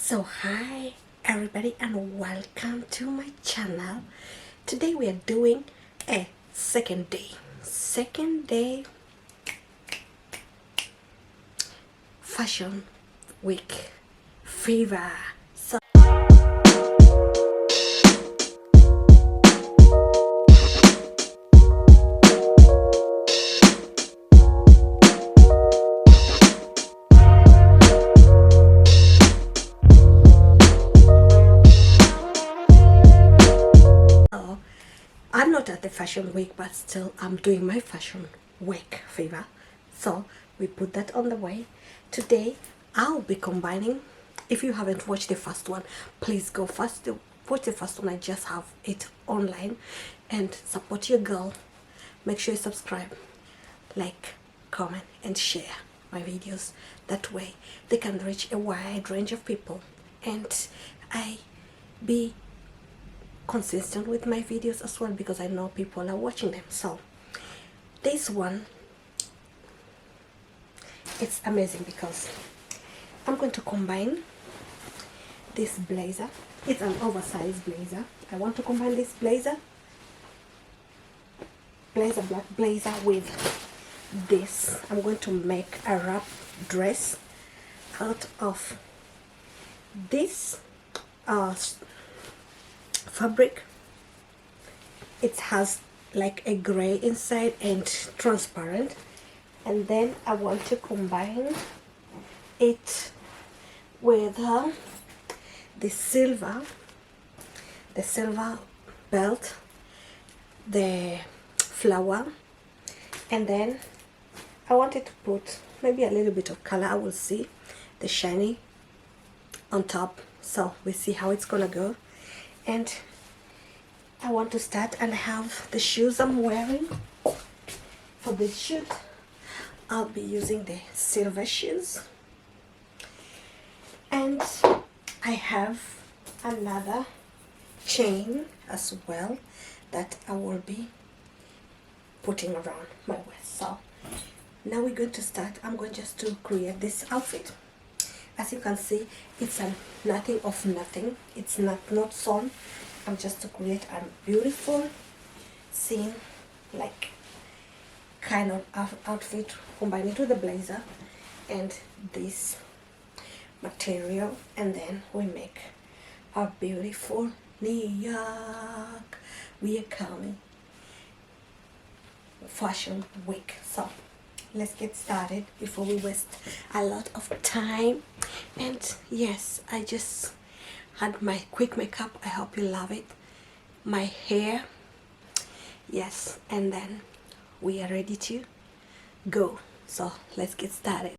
So hi everybody and welcome to my channel. Today we are doing a second day fashion week fever. So I'm not at the fashion week, but still I'm doing my fashion week fever. So we put that on the way. Today I'll be combining. If you haven't watched the first one, please go first watch the first one. I just have it online, and support your girl. Make sure you subscribe, like, comment and share my videos. That way they can reach a wide range of people and I be consistent with my videos as well, because I know people are watching them. So this one, it's amazing because I'm going to combine this blazer. It's an oversized blazer. I want to combine this blazer black blazer with this. I'm going to make a wrap dress out of this fabric. It has like a gray inside and transparent, and then I want to combine it with the silver belt, the flower, and then I wanted to put maybe a little bit of color. I will see the shiny on top, so we'll see how it's gonna go. And I want to start and have the shoes I'm wearing. For this shoot I'll be using the silver shoes, and I have another chain as well that I will be putting around my waist. So now we're going to start. I'm going just to create this outfit. As you can see, it's a nothing of nothing. It's not sewn. I'm just to create a beautiful scene, like kind of outfit, combine it with the blazer and this material, and then we make our beautiful New York. We are coming fashion week. So let's get started before we waste a lot of time. And yes, I just had my quick makeup. I hope you love it. My hair, yes, and then we are ready to go. So let's get started.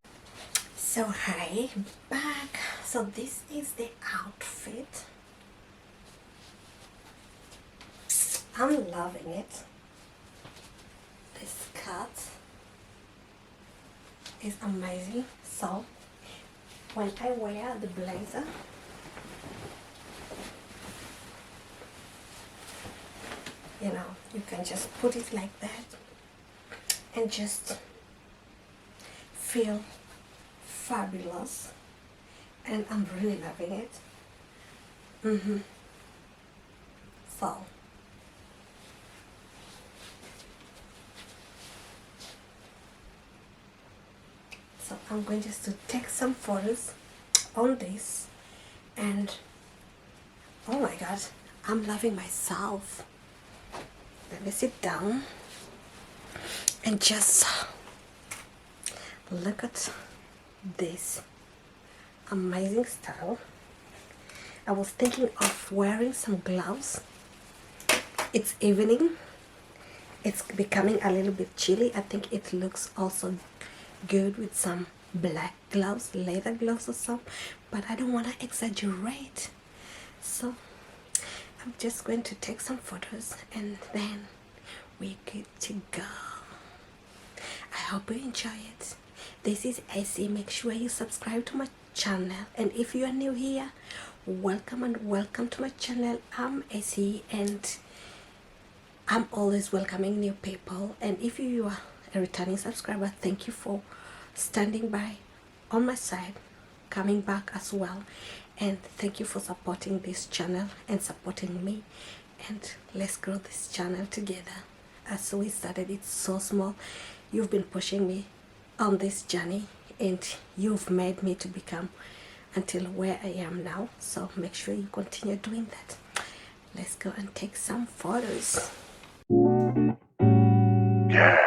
So hi, back. So this is the outfit. I'm loving it. This cut is amazing. So when I wear the blazer, you know, you can just put it like that and just feel fabulous, and I'm really loving it. So I'm going just to take some photos on this, and oh my god, I'm loving myself. Let me sit down and just look at this amazing style. I was thinking of wearing some gloves. It's evening. It's becoming a little bit chilly. I think it looks also good with some black gloves, leather gloves or some, but I don't want to exaggerate. So I'm just going to take some photos and then we're good to go. I hope you enjoy it. This is Essy. Make sure you subscribe to my channel, and if you are new here, welcome and welcome to my channel. I'm Essy and I'm always welcoming new people, and if you are a returning subscriber, thank you for standing by on my side coming back as well. And thank you for supporting this channel and supporting me, and let's grow this channel together. As we started it so small, you've been pushing me on this journey, and you've made me to become until where I am now. So make sure you continue doing that. Let's go and take some photos. Yeah.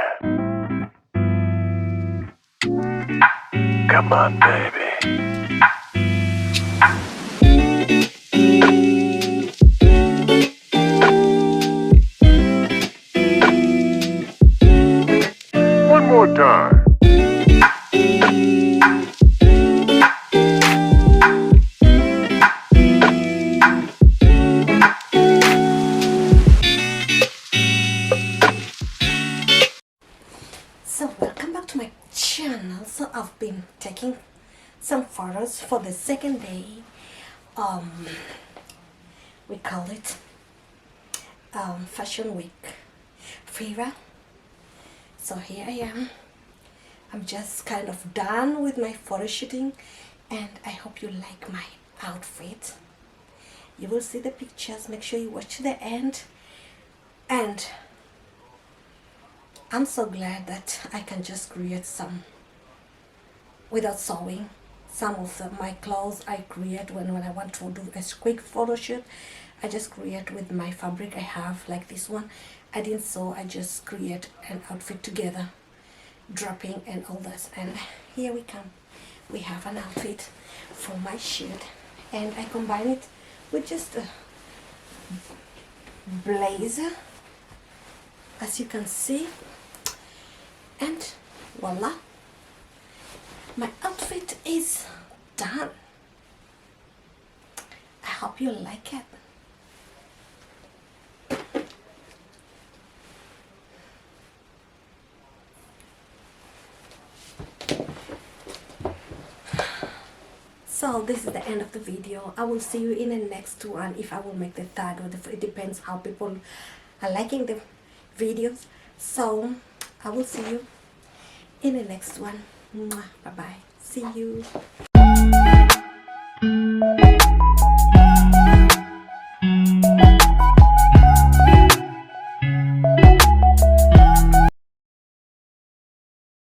Come on, baby. One more time. So welcome back to my channel. So I've been taking some photos for the second day. We call it Fashion Week Fever. So here I am. I'm just kind of done with my photo shooting, and I hope you like my outfit. You will see the pictures. Make sure you watch to the end. And I'm so glad that I can just create some without sewing. Some of my clothes I create when I want to do a quick photo shoot. I just create with my fabric I have, like this one. I didn't sew, I just create an outfit together, drapping and all that. And here we come. We have an outfit for my shoot, and I combine it with just a blazer, as you can see. And voila, my outfit is done. I hope you like it. So this is the end of the video. I will see you in the next one, if I will make the third, or it depends how people are liking the videos. So I will see you in the next one. Bye bye. See you.